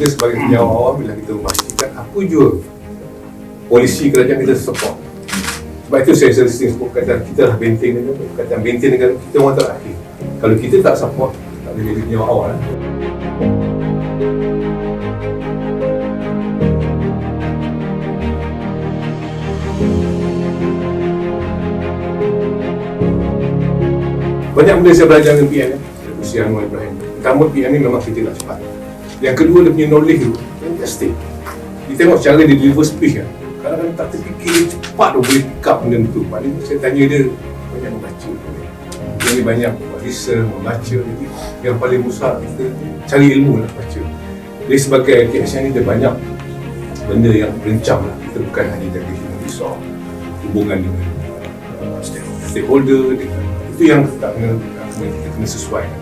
kita sebagai penjawat awam, bila kita memastikan apa jua polisi kerajaan kita support. Sebab itu saya sering sebut kata kita lah benteng negara. Kata benteng negara, kita orang terakhir. Kalau kita tak support, tak boleh jadi penjawat awal. Banyak benda saya belajar dengan PN dari usia Anwar Ibrahim. Pertama, PN ni memang kita nak cepat. Yang kedua, dia punya knowledge tu fantastic. Kita tengok cara dia deliver speech kan, kadang-kadang tak terfikir, dia cepat tu boleh pick up benda tu. Maknanya saya tanya dia, banyak membaca. Dia ni banyak buat research, membaca. Jadi yang paling besar kita cari ilmu nak baca. Dia sebagai KSN ni dia banyak benda yang berancam lah. Kita bukan hanya jaga human resource, hubungan dengan stakeholder, dengan itu yang kita kena sesuaikan.